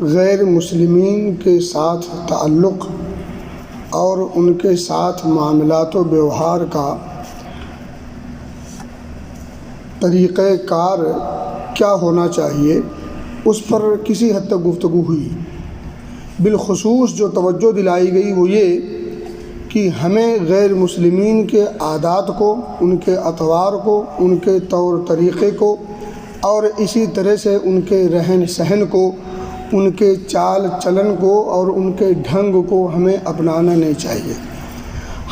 غیر مسلمین کے ساتھ تعلق اور ان کے ساتھ معاملات و بیوہار کا طریقہ کار کیا ہونا چاہیے، اس پر کسی حد تک گفتگو ہوئی۔ بالخصوص جو توجہ دلائی گئی وہ یہ کہ ہمیں غیر مسلمین کے عادات کو، ان کے اطوار کو، ان کے طور طریقے کو اور اسی طرح سے ان کے رہن سہن کو، ان کے چال چلن کو اور ان کے ڈھنگ کو ہمیں اپنانا نہیں چاہیے۔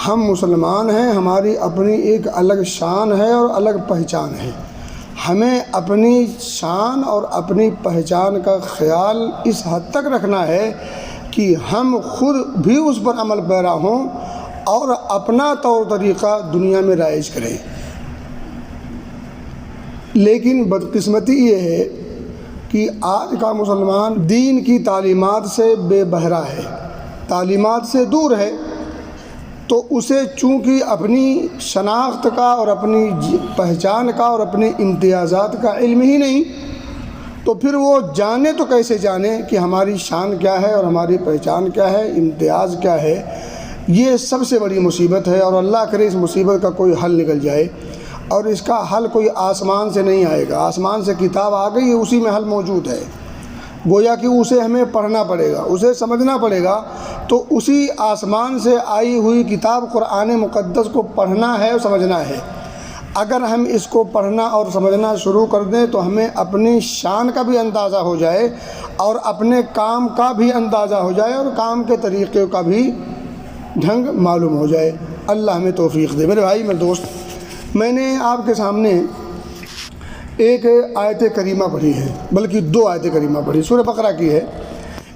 ہم مسلمان ہیں، ہماری اپنی ایک الگ شان ہے اور الگ پہچان ہے۔ ہمیں اپنی شان اور اپنی پہچان کا خیال اس حد تک رکھنا ہے کہ ہم خود بھی اس پر عمل پیرا ہوں اور اپنا طور طریقہ دنیا میں رائج کریں۔ لیکن بدقسمتی یہ ہے کہ آج کا مسلمان دین کی تعلیمات سے بے بہرہ ہے، تعلیمات سے دور ہے، تو اسے چونکہ اپنی شناخت کا اور اپنی پہچان کا اور اپنے امتیازات کا علم ہی نہیں، تو پھر وہ جانے تو کیسے جانے کہ ہماری شان کیا ہے اور ہماری پہچان کیا ہے، امتیاز کیا ہے۔ یہ سب سے بڑی مصیبت ہے، اور اللہ کرے اس مصیبت کا کوئی حل نکل جائے، اور اس کا حل کوئی آسمان سے نہیں آئے گا۔ آسمان سے کتاب آ گئی ہے، اسی میں حل موجود ہے، گویا کہ اسے ہمیں پڑھنا پڑے گا، اسے سمجھنا پڑے گا۔ تو اسی آسمان سے آئی ہوئی کتاب قرآن مقدس کو پڑھنا ہے اور سمجھنا ہے۔ اگر ہم اس کو پڑھنا اور سمجھنا شروع کر دیں تو ہمیں اپنی شان کا بھی اندازہ ہو جائے اور اپنے کام کا بھی اندازہ ہو جائے اور کام کے طریقے کا بھی ڈھنگ معلوم ہو جائے۔ اللہ ہمیں توفیق دے۔ میرے بھائی، میرے دوست، میں نے آپ کے سامنے ایک آیت کریمہ پڑھی ہے، بلکہ دو آیت کریمہ پڑھی، سورہ بقرہ کی ہے۔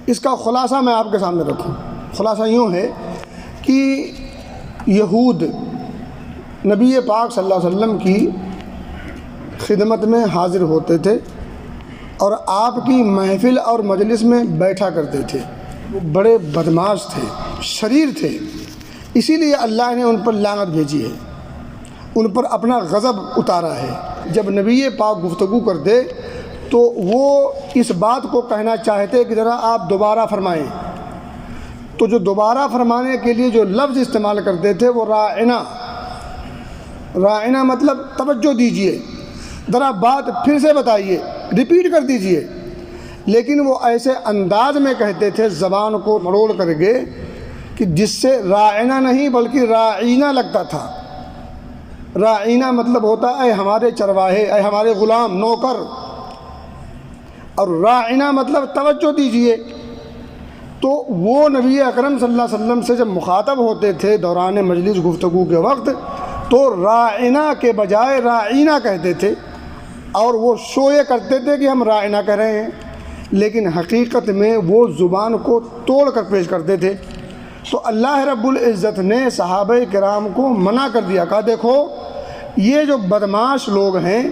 اس کا خلاصہ میں آپ کے سامنے رکھوں۔ خلاصہ یوں ہے کہ یہود نبی پاک صلی اللہ علیہ وسلم کی خدمت میں حاضر ہوتے تھے اور آپ کی محفل اور مجلس میں بیٹھا کرتے تھے۔ وہ بڑے بدمعاش تھے، شریر تھے، اسی لیے اللہ نے ان پر لعنت بھیجی ہے، ان پر اپنا غضب اتارا ہے۔ جب نبی پاک گفتگو کرتے تو وہ اس بات کو کہنا چاہتے کہ ذرا آپ دوبارہ فرمائیں، تو جو دوبارہ فرمانے کے لیے جو لفظ استعمال کرتے تھے وہ راعنا، راعنا مطلب توجہ دیجئے، ذرا بات پھر سے بتائیے، ریپیٹ کر دیجئے۔ لیکن وہ ایسے انداز میں کہتے تھے زبان کو مروڑ کر کے کہ جس سے راعنا نہیں بلکہ راعینہ لگتا تھا۔ راعینہ مطلب ہوتا ہے اے ہمارے چرواہے، اے ہمارے غلام، نوکر، اور راعنا مطلب توجہ دیجئے۔ تو وہ نبی اکرم صلی اللہ علیہ وسلم سے جب مخاطب ہوتے تھے دوران مجلس گفتگو کے وقت تو راعنا کے بجائے راعینہ کہتے تھے، اور وہ شوئے کرتے تھے کہ ہم راعنا کہہ رہے ہیں، لیکن حقیقت میں وہ زبان کو توڑ کر پیش کرتے تھے۔ تو اللہ رب العزت نے صحابہ کرام کو منع کر دیا، کہا دیکھو یہ جو بدمعاش لوگ ہیں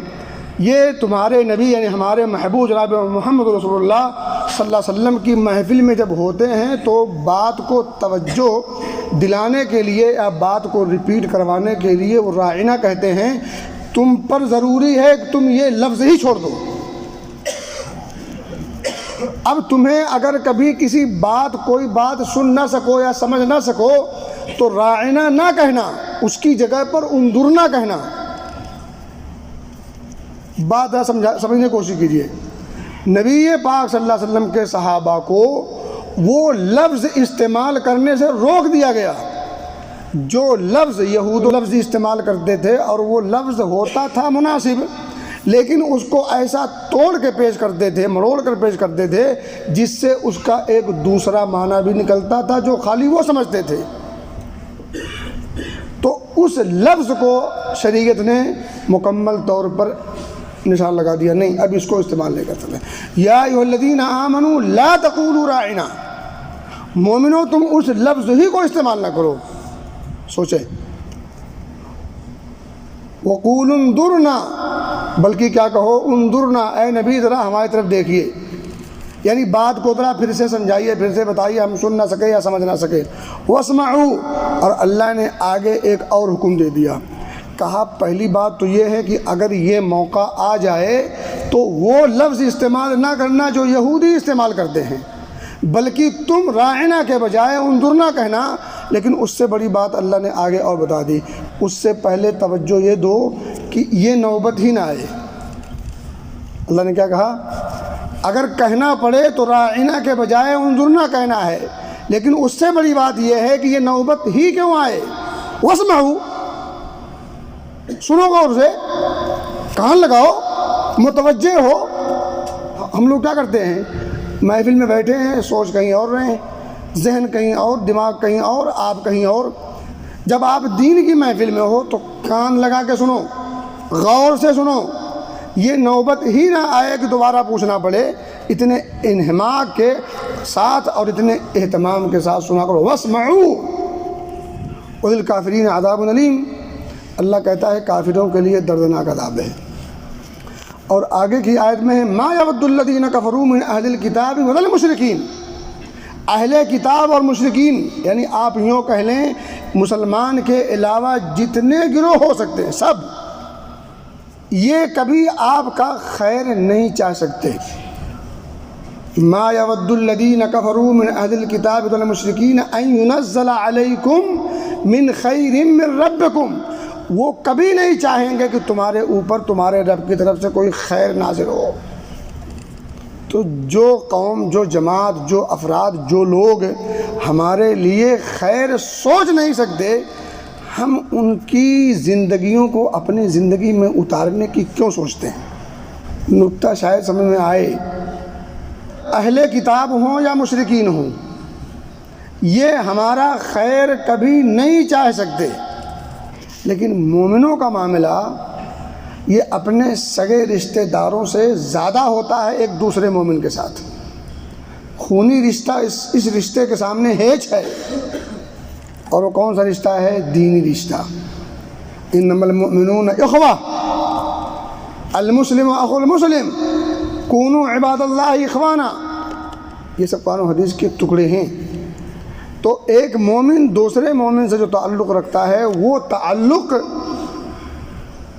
یہ تمہارے نبی یعنی ہمارے محبوب جناب محمد رسول اللہ صلی اللہ علیہ وسلم کی محفل میں جب ہوتے ہیں تو بات کو توجہ دلانے کے لیے یا بات کو ریپیٹ کروانے کے لیے وہ راعینہ کہتے ہیں۔ تم پر ضروری ہے کہ تم یہ لفظ ہی چھوڑ دو۔ اب تمہیں اگر کبھی کسی بات کوئی بات سن نہ سکو یا سمجھ نہ سکو تو راعینہ نہ کہنا، اس کی جگہ پر انظرنا کہنا۔ بات سمجھنے کی کوشش کیجیے۔ نبی پاک صلی اللہ علیہ وسلم کے صحابہ کو وہ لفظ استعمال کرنے سے روک دیا گیا جو لفظ یہود لفظ استعمال کرتے تھے، اور وہ لفظ ہوتا تھا مناسب، لیکن اس کو ایسا توڑ کے پیش کرتے تھے، مروڑ کر پیش کرتے تھے جس سے اس کا ایک دوسرا معنی بھی نکلتا تھا جو خالی وہ سمجھتے تھے۔ تو اس لفظ کو شریعت نے مکمل طور پر نشان لگا دیا، نہیں اب اس کو استعمال نہیں کر سکتے۔ یا ایھا الذین آمنوا لا تقولوا راعنا، مومنو تم اس لفظ ہی کو استعمال نہ کرو۔ سوچیں، وقولوا انظرنا، بلکہ کیا کہو انظرنا، اے نبی ذرا ہماری طرف دیکھیے، یعنی بات کو ذرا پھر سے سمجھائیے، پھر سے بتائیے، ہم سن نہ سکے یا سمجھ نہ سکے۔ واسمعوا، اور اللہ نے آگے ایک اور حکم دے دیا، کہا پہلی بات تو یہ ہے کہ اگر یہ موقع آ جائے تو وہ لفظ استعمال نہ کرنا جو یہودی استعمال کرتے ہیں۔ بلکہ تم راعنا کے بجائے انظرنا کہنا، لیکن اس سے بڑی بات اللہ نے آگے اور بتا دی۔ اس سے پہلے توجہ یہ دو کہ یہ نوبت ہی نہ آئے۔ اللہ نے کیا کہا؟ اگر کہنا پڑے تو راعنا کے بجائے انظرنا کہنا ہے، لیکن اس سے بڑی بات یہ ہے کہ یہ نوبت ہی کیوں آئے۔ واسمعوا، سنو غور سے، کان لگاؤ، متوجہ ہو۔ ہم لوگ کیا کرتے ہیں؟ محفل میں بیٹھے ہیں، سوچ کہیں اور رہے ہیں، ذہن کہیں اور، دماغ کہیں اور، آپ کہیں اور۔ جب آپ دین کی محفل میں ہو تو کان لگا کے سنو، غور سے سنو، یہ نوبت ہی نہ آئے کہ دوبارہ پوچھنا پڑے۔ اتنے انہماک کے ساتھ اور اتنے اہتمام کے ساتھ سنا کرو۔ واسمعوا وللکافرین عذاب علیم، اللہ کہتا ہے کافروں کے لیے دردناک عذاب ہے۔ اور آگے کی آیت میں ہے ما یود الذین کفروا من اہل الکتاب ولا المشرکین، اہل کتاب اور مشرکین، یعنی آپ یوں کہہ لیں مسلمان کے علاوہ جتنے گروہ ہو سکتے ہیں سب، یہ کبھی آپ کا خیر نہیں چاہ سکتے۔ ما یود الذین کفروا من اہل الکتاب ولا المشرکین ان ینزل علیکم من خیر من ربکم، وہ کبھی نہیں چاہیں گے کہ تمہارے اوپر تمہارے رب کی طرف سے کوئی خیر نازل ہو۔ تو جو قوم، جو جماعت، جو افراد، جو لوگ ہمارے لیے خیر سوچ نہیں سکتے، ہم ان کی زندگیوں کو اپنی زندگی میں اتارنے کی کیوں سوچتے ہیں؟ نکتہ شاید سمجھ میں آئے۔ اہل کتاب ہوں یا مشرکین ہوں، یہ ہمارا خیر کبھی نہیں چاہ سکتے، لیکن مومنوں کا معاملہ یہ اپنے سگے رشتہ داروں سے زیادہ ہوتا ہے ایک دوسرے مومن کے ساتھ۔ خونی رشتہ اس رشتے کے سامنے ہیچ ہے، اور وہ کون سا رشتہ ہے؟ دینی رشتہ۔ انما المؤمنون اخوہ، المسلم اخو المسلم، کونوا عباد اللہ اخوانا، یہ سب قرآن و حدیث کے ٹکڑے ہیں۔ تو ایک مومن دوسرے مومن سے جو تعلق رکھتا ہے وہ تعلق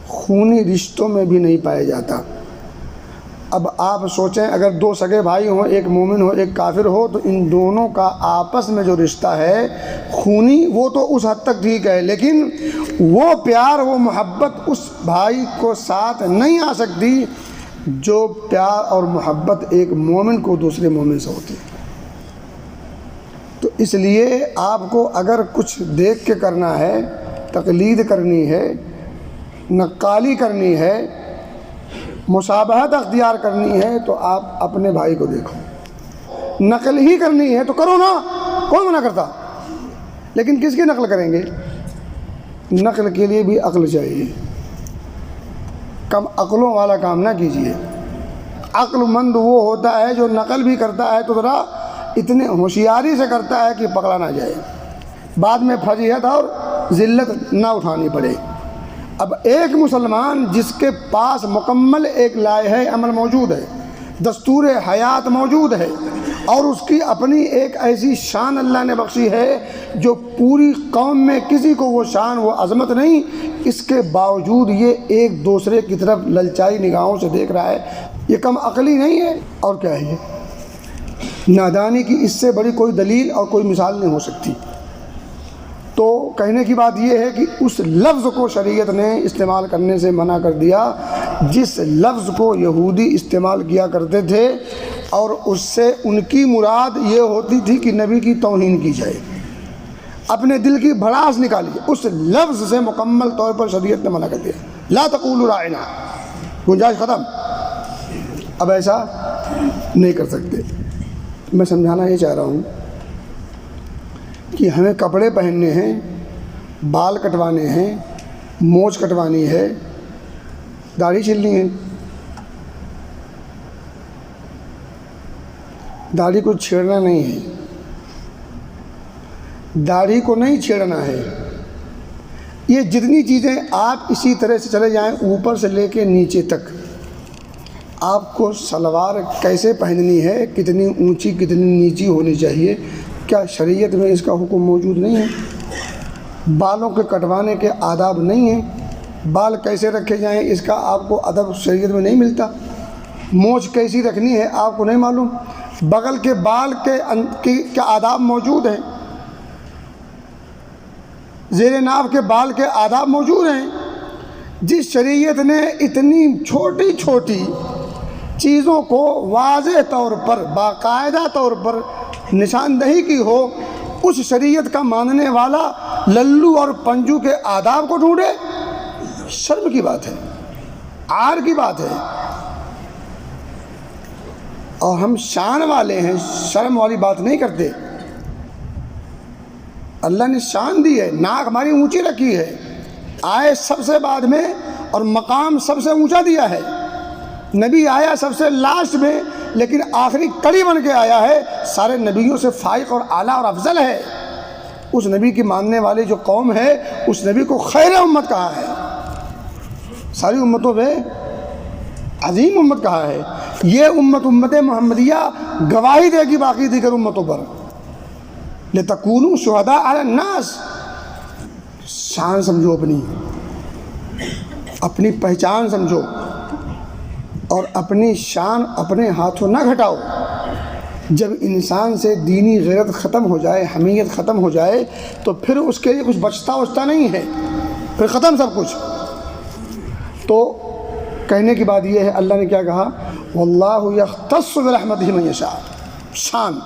خونی رشتوں میں بھی نہیں پایا جاتا۔ اب آپ سوچیں اگر دو سگے بھائی ہوں، ایک مومن ہو ایک کافر ہو، تو ان دونوں کا آپس میں جو رشتہ ہے خونی، وہ تو اس حد تک ٹھیک ہے، لیکن وہ پیار، وہ محبت اس بھائی کو ساتھ نہیں آ سکتی جو پیار اور محبت ایک مومن کو دوسرے مومن سے ہوتی ہے۔ تو اس لیے آپ کو اگر کچھ دیکھ کے کرنا ہے، تقلید کرنی ہے، نقالی کرنی ہے، مشابہت اختیار کرنی ہے، تو آپ اپنے بھائی کو دیکھو۔ نقل ہی کرنی ہے تو کرو نا، کون منع کرتا؟ لیکن کس کی نقل کریں گے؟ نقل کے لیے بھی عقل چاہیے، کم عقلوں والا کام نہ کیجیے۔ عقل مند وہ ہوتا ہے جو نقل بھی کرتا ہے تو ذرا اتنے ہوشیاری سے کرتا ہے کہ پکڑا نہ جائے، بعد میں فضیحت اور ذلت نہ اٹھانی پڑے۔ اب ایک مسلمان جس کے پاس مکمل ایک لائحہ عمل موجود ہے، دستور حیات موجود ہے، اور اس کی اپنی ایک ایسی شان اللہ نے بخشی ہے جو پوری قوم میں کسی کو وہ شان، وہ عظمت نہیں، اس کے باوجود یہ ایک دوسرے کی طرف للچائی نگاہوں سے دیکھ رہا ہے، یہ کم عقلی نہیں ہے؟ اور کیا ہے؟ یہ نادانی کی اس سے بڑی کوئی دلیل اور کوئی مثال نہیں ہو سکتی۔ تو کہنے کی بات یہ ہے کہ اس لفظ کو شریعت نے استعمال کرنے سے منع کر دیا جس لفظ کو یہودی استعمال کیا کرتے تھے، اور اس سے ان کی مراد یہ ہوتی تھی کہ نبی کی توہین کی جائے، اپنے دل کی بھڑاس نکالی۔ اس لفظ سے مکمل طور پر شریعت نے منع کر دیا، لا تقولوا راعنا، گنجائش ختم، اب ایسا نہیں کر سکتے۔ میں سمجھانا یہ چاہ رہا ہوں کہ ہمیں کپڑے پہننے ہیں، بال کٹوانے ہیں، مونچھ کٹوانی ہے، داڑھی چھلنی ہے۔ داڑھی کو چھیڑنا نہیں ہے، داڑھی کو نہیں چھیڑنا ہے۔ یہ جتنی چیزیں آپ اسی طرح سے چلے جائیں اوپر سے لے کے نیچے تک، آپ کو سلوار کیسے پہننی ہے، کتنی اونچی کتنی نیچی ہونی چاہیے، کیا شریعت میں اس کا حکم موجود نہیں ہے؟ بالوں کے کٹوانے کے آداب نہیں ہیں، بال کیسے رکھے جائیں اس کا آپ کو ادب شریعت میں نہیں ملتا، مونچھ کیسی رکھنی ہے آپ کو نہیں معلوم، بغل کے بال کے آداب موجود ہیں، زیر ناف کے بال کے آداب موجود ہیں۔ جس شریعت نے اتنی چھوٹی چھوٹی چیزوں کو واضح طور پر باقاعدہ طور پر نشاندہی کی ہو، اس شریعت کا ماننے والا للو اور پنجو کے آداب کو ڈھونڈے، شرم کی بات ہے، عار کی بات ہے۔ اور ہم شان والے ہیں، شرم والی بات نہیں کرتے۔ اللہ نے شان دی ہے، ناک ہماری اونچی رکھی ہے، آئے سب سے بعد میں اور مقام سب سے اونچا دیا ہے۔ نبی آیا سب سے لاسٹ میں، لیکن آخری کڑی بن کے آیا ہے، سارے نبیوں سے فائق اور اعلیٰ اور افضل ہے۔ اس نبی کی ماننے والی جو قوم ہے، اس نبی کو خیر امت کہا ہے، ساری امتوں میں عظیم امت کہا ہے۔ یہ امت محمدیہ گواہی دے گی باقی دیگر امتوں پر، لِتَكُونُوا شُهَدَاءَ عَلَى النَّاسِ۔ شان سمجھو، اپنی پہچان سمجھو، اور اپنی شان اپنے ہاتھوں نہ گھٹاؤ۔ جب انسان سے دینی غیرت ختم ہو جائے، حمیت ختم ہو جائے، تو پھر اس کے لیے کچھ بچتا نہیں ہے، پھر ختم سب کچھ۔ تو کہنے کی بات یہ ہے، اللہ نے کیا کہا؟ وَاللَّهُ يَخْتَصُّ بِرَحْمَتِهِ مَن يَشَاءُ۔ شان،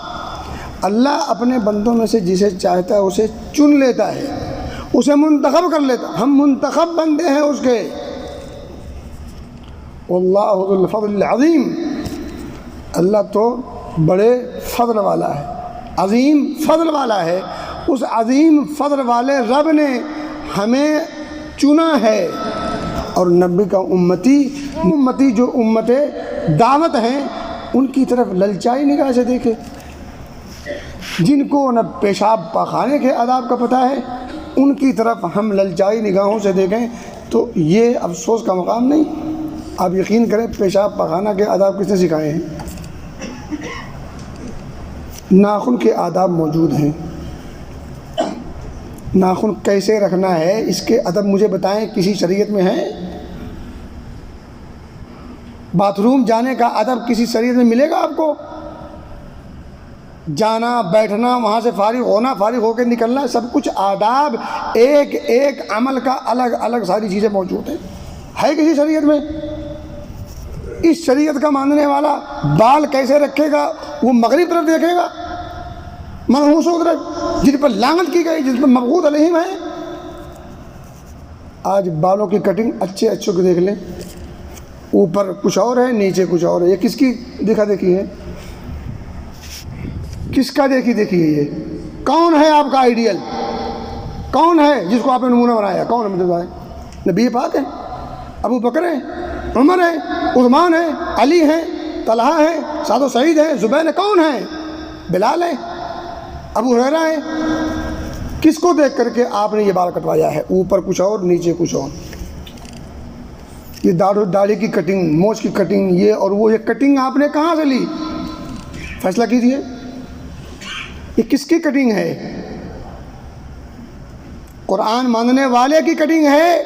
اللہ اپنے بندوں میں سے جسے چاہتا ہے اسے چن لیتا ہے، اسے منتخب کر لیتا۔ ہم منتخب بندے ہیں اس کے۔ وَاللَّهُ ذُو الْفَضْلِ الْعَظِيمِ، اللہ تو بڑے فضل والا ہے، عظیم فضل والا ہے۔ اس عظیم فضل والے رب نے ہمیں چنا ہے، اور نبی کا امتی جو امت دعوت ہیں، ان کی طرف للچائی نگاہ سے دیکھے، جن کو نہ پیشاب پاخانے کے آداب کا پتہ ہے، ان کی طرف ہم للچائی نگاہوں سے دیکھیں تو یہ افسوس کا مقام نہیں۔ آپ یقین کریں، پیشاب پاخانہ کے آداب کس نے سکھائے ہیں؟ ناخن کے آداب موجود ہیں، ناخن کیسے رکھنا ہے اس کے ادب مجھے بتائیں، کسی شریعت میں ہے؟ باتھ روم جانے کا ادب کسی شریعت میں ملے گا آپ کو؟ جانا، بیٹھنا، وہاں سے فارغ ہونا، فارغ ہو کے نکلنا، سب کچھ آداب، ایک ایک عمل کا الگ الگ ساری چیزیں موجود ہیں، ہے کسی شریعت میں؟ اس شریعت کا ماننے والا بال کیسے رکھے گا؟ وہ مغرب طرف دیکھے گا، منحوسوں طرف، جن پر لعنت کی گئی، جن پر مبغوض علیہم ہے۔ آج بالوں کی کٹنگ اچھوں کی دیکھ لیں، اوپر کچھ اور ہے، نیچے کچھ اور ہے۔ یہ کس کی دیکھا دیکھی ہے؟ کس کا دیکھی ہے یہ؟ کون ہے آپ کا آئیڈیل؟ کون ہے جس کو آپ نے نمونہ بنایا؟ کون ہے؟ مطلب نبی پاک ہے، ابو بکر ہے، عمر ہے، عثمان ہے، علی ہے، طلحہ ہے، سعد و سعید ہے، زبیر ہے، کون ہے؟ بلال ہے، ابو ہریرہ ہے۔ کس کو دیکھ کر کے آپ نے یہ بال کٹوایا ہے؟ اوپر کچھ اور، نیچے کچھ اور۔ یہ داڑھی کی کٹنگ، مونچھ کی کٹنگ، یہ اور وہ، یہ کٹنگ آپ نے کہاں سے لی؟ فیصلہ کیجئے، یہ کس کی کٹنگ ہے؟ قرآن ماننے والے کی کٹنگ ہے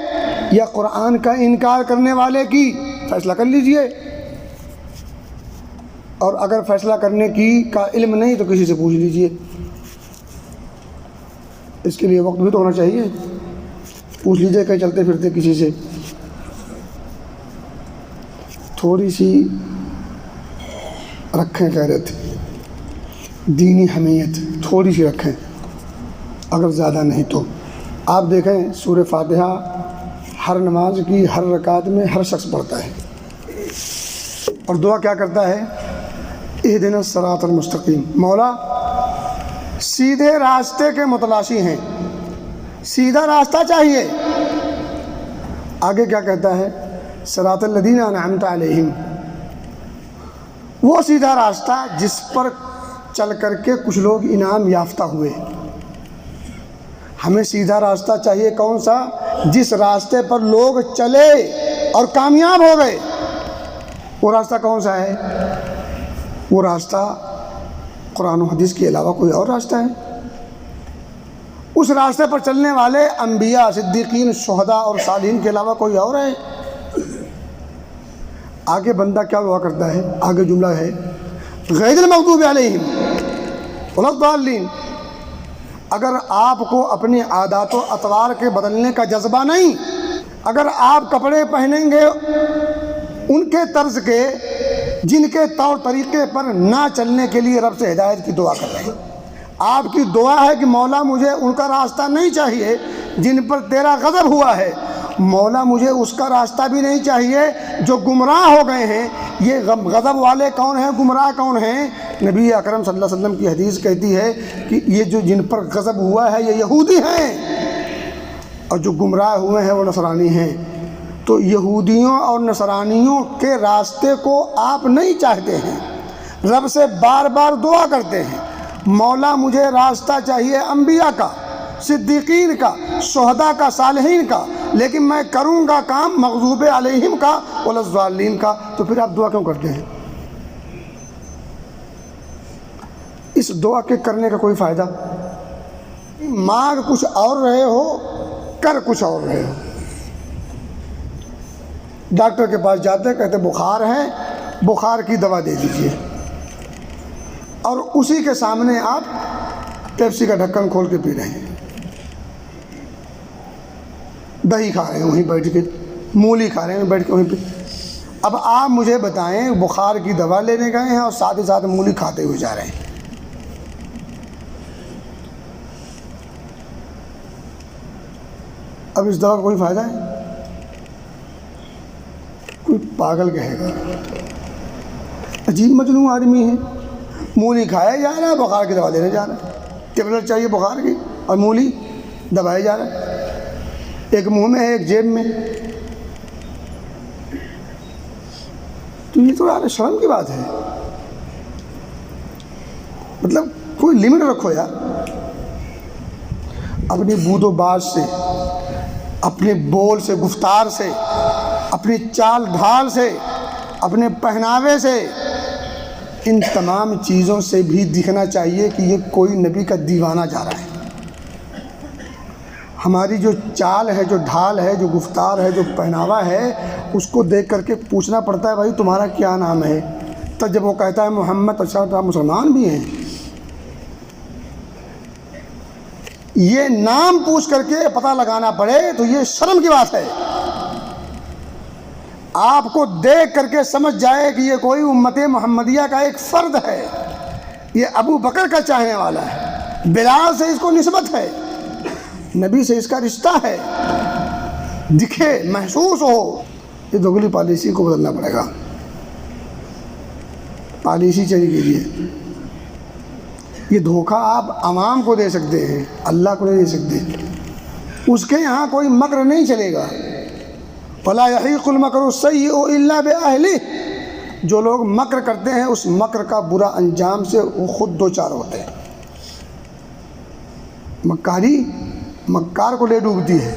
یا قرآن کا انکار کرنے والے کی؟ فیصلہ کر لیجئے۔ اور اگر فیصلہ کرنے کا علم نہیں تو کسی سے پوچھ لیجئے، اس کے لیے وقت بھی تو ہونا چاہیے، پوچھ لیجئے کہیں چلتے پھرتے کسی سے۔ تھوڑی سی رکھیں غیرت، دینی حمیت تھوڑی سی رکھیں، اگر زیادہ نہیں تو۔ آپ دیکھیں سورہ فاتحہ ہر نماز کی ہر رکعت میں ہر شخص پڑھتا ہے، اور دعا کیا کرتا ہے؟ اہدنا الصراط المستقیم، مولا سیدھے راستے کے متلاشی ہیں، سیدھا راستہ چاہیے۔ آگے کیا کہتا ہے؟ صراط الذین انعمت علیہم، وہ سیدھا راستہ جس پر چل کر کے کچھ لوگ انعام یافتہ ہوئے۔ ہمیں سیدھا راستہ چاہیے، کون سا؟ جس راستے پر لوگ چلے اور کامیاب ہو گئے۔ وہ راستہ کون سا ہے؟ وہ راستہ قرآن و حدیث کے علاوہ کوئی اور راستہ ہے؟ اس راستے پر چلنے والے انبیاء، صدیقین، شہداء اور صالحین کے علاوہ کوئی اور ہے؟ آگے بندہ کیا دعا کرتا ہے؟ آگے جملہ ہے غیر المغضوب علیہم ولا الضالین۔ اگر آپ کو اپنی عادات و اطوار کے بدلنے کا جذبہ نہیں، اگر آپ کپڑے پہنیں گے ان کے طرز کے جن کے طور طریقے پر نہ چلنے کے لیے رب سے ہدایت کی دعا کر رہے ہیں، آپ کی دعا ہے کہ مولا مجھے ان کا راستہ نہیں چاہیے جن پر تیرا غضب ہوا ہے، مولا مجھے اس کا راستہ بھی نہیں چاہیے جو گمراہ ہو گئے ہیں۔ یہ غضب والے کون ہیں، گمراہ کون ہیں؟ نبی اکرم صلی اللہ علیہ وسلم کی حدیث کہتی ہے کہ یہ جو جن پر غضب ہوا ہے یہ یہودی ہیں، اور جو گمراہ ہوئے ہیں وہ نصرانی ہیں۔ تو یہودیوں اور نصرانیوں کے راستے کو آپ نہیں چاہتے ہیں، رب سے بار بار دعا کرتے ہیں مولا مجھے راستہ چاہیے انبیاء کا، صدیقین کا، شہداء کا، صالحین کا، لیکن میں کروں گا کام مغضوب علیہم کا ولا الضالین کا۔ تو پھر آپ دعا کیوں کرتے ہیں؟ اس دعا کے کرنے کا کوئی فائدہ؟ مانگ کچھ اور رہے ہو، کر کچھ اور رہے ہو۔ ڈاکٹر کے پاس جاتے ہیں، کہتے بخار ہے، بخار کی دوا دے دیجئے، اور اسی کے سامنے آپ پیپسی کا ڈھکن کھول کے پی رہے ہیں، دہی کھا رہے ہیں وہیں بیٹھ کے، مولی کھا رہے ہیں بیٹھ کے وہیں پہ۔ اب آپ مجھے بتائیں، بخار کی دوا لینے گئے ہیں اور ساتھ ہی ساتھ مولی کھاتے ہوئے جا رہے ہیں، اب اس دوا کا کوئی فائدہ ہے؟ کوئی پاگل کہے گا عجیب مجنون آدمی ہے، مولی کھایا جا رہا ہے، بخار کی دوا لینے جا رہا ہے، ٹیبلٹ چاہیے بخار کی اور مولی دبائے جا رہا ہے، ایک منہ میں ہے ایک جیب میں۔ تو یہ تو یار شرم کی بات ہے، مطلب کوئی لمٹ رکھو یار، اپنی بود و باش سے، اپنے بول سے، گفتار سے، اپنی چال ڈھال سے، اپنے پہناوے سے، ان تمام چیزوں سے بھی دکھنا چاہیے کہ یہ کوئی نبی کا دیوانہ جا رہا ہے۔ ہماری جو چال ہے، جو ڈھال ہے، جو گفتار ہے، جو پہناوا ہے، اس کو دیکھ کر کے پوچھنا پڑتا ہے بھائی تمہارا کیا نام ہے؟ تب جب وہ کہتا ہے محمد، اچھا تو آپ مسلمان بھی ہیں؟ یہ نام پوچھ کر کے پتہ لگانا پڑے تو یہ شرم کی بات ہے۔ آپ کو دیکھ کر کے سمجھ جائے کہ یہ کوئی امت محمدیہ کا ایک فرد ہے، یہ ابو بکر کا چاہنے والا ہے، بلال سے اس کو نسبت ہے، نبی سے اس کا رشتہ ہے، دکھے، محسوس ہو۔ یہ دوگلی پالیسی کو بدلنا پڑے گا، پالیسی چینج کیجیے۔ یہ دھوکہ آپ عوام کو دے سکتے ہیں، اللہ کو نہیں دے سکتے۔ اس کے یہاں کوئی مکر نہیں چلے گا۔ فَلَا يَحِيقُ الْمَكْرُ السَّيِّئُ إِلَّا بِأَهْلِهِ، جو لوگ مکر کرتے ہیں اس مکر کا برا انجام سے وہ خود دوچار ہوتے ہیں۔ مکاری مکار کو لے ڈوبتی ہے،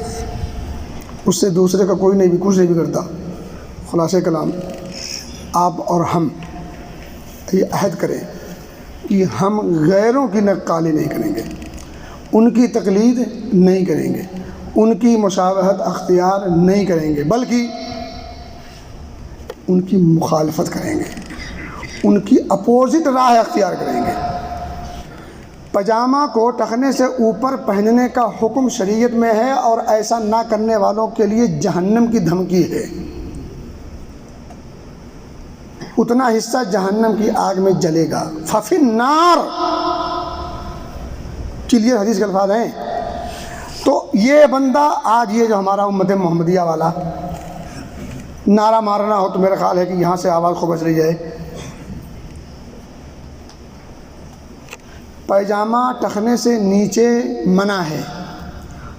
اس سے دوسرے کا کوئی نہیں بھی کچھ نہیں بگڑتا۔ خلاصہ کلام، آپ اور ہم یہ عہد کریں کہ ہم غیروں کی نقالی نہیں کریں گے، ان کی تقلید نہیں کریں گے، ان کی مشابہت اختیار نہیں کریں گے، بلکہ ان کی مخالفت کریں گے، ان کی اپوزٹ راہ اختیار کریں گے۔ پاجامہ کو ٹخنے سے اوپر پہننے کا حکم شریعت میں ہے، اور ایسا نہ کرنے والوں کے لیے جہنم کی دھمکی ہے، اتنا حصہ جہنم کی آگ میں جلے گا۔ ففی النار، کلیئر حدیث کے الفاظ ہیں۔ تو یہ بندہ آج یہ جو ہمارا امت محمدیہ والا نعرہ مارنا ہو تو میرا خیال ہے کہ یہاں سے آواز خوب چلی جائے، پائجامہ ٹخنے سے نیچے منع ہے،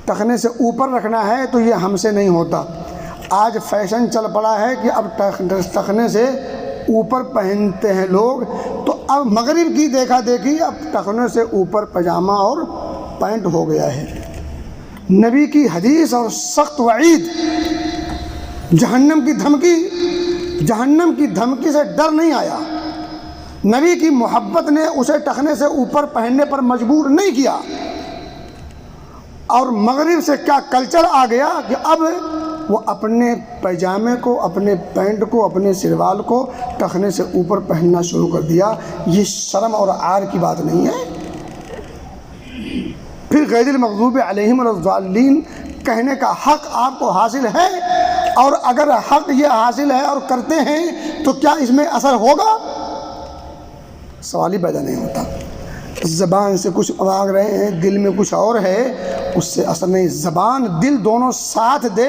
ٹخنے سے اوپر رکھنا ہے تو یہ ہم سے نہیں ہوتا۔ آج فیشن چل پڑا ہے کہ اب ٹخنے سے اوپر پہنتے ہیں لوگ، تو اب مغرب کی دیکھا دیکھی اب ٹخنے سے اوپر پاجامہ اور پینٹ ہو گیا ہے۔ نبی کی حدیث اور سخت وعید، جہنم کی دھمکی سے ڈر نہیں آیا، نبی کی محبت نے اسے ٹخنے سے اوپر پہننے پر مجبور نہیں کیا، اور مغرب سے کیا کلچر آ گیا کہ اب وہ اپنے پیجامے کو، اپنے پینٹ کو، اپنے سروال کو ٹخنے سے اوپر پہننا شروع کر دیا۔ یہ شرم اور عار کی بات نہیں ہے۔ پھر غیر المغضوب علیہم ولا الضالین کہنے کا حق آپ کو حاصل ہے، اور اگر حق یہ حاصل ہے اور کرتے ہیں تو کیا اس میں اثر ہوگا؟ سوال ہی پیدا نہیں ہوتا۔ زبان سے کچھ مانگ رہے ہیں، دل میں کچھ اور ہے، اس سے اثر نہیں۔ زبان دل دونوں ساتھ دے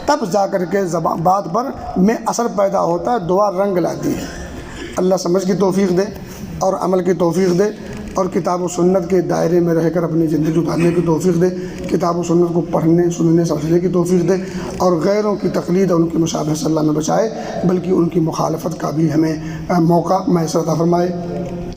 تب جا کر کے زبان بات پر میں اثر پیدا ہوتا ہے، دعا رنگ لاتی ہے۔ اللہ سمجھ کی توفیق دے اور عمل کی توفیق دے، اور کتاب و سنت کے دائرے میں رہ کر اپنی زندگی اتارنے کی توفیق دے، کتاب و سنت کو پڑھنے، سننے، سمجھنے کی توفیق دے، اور غیروں کی تقلید اور ان کی مشابہت سے اللہ میں بچائے، بلکہ ان کی مخالفت کا بھی ہمیں موقع میسر عطا فرمائے۔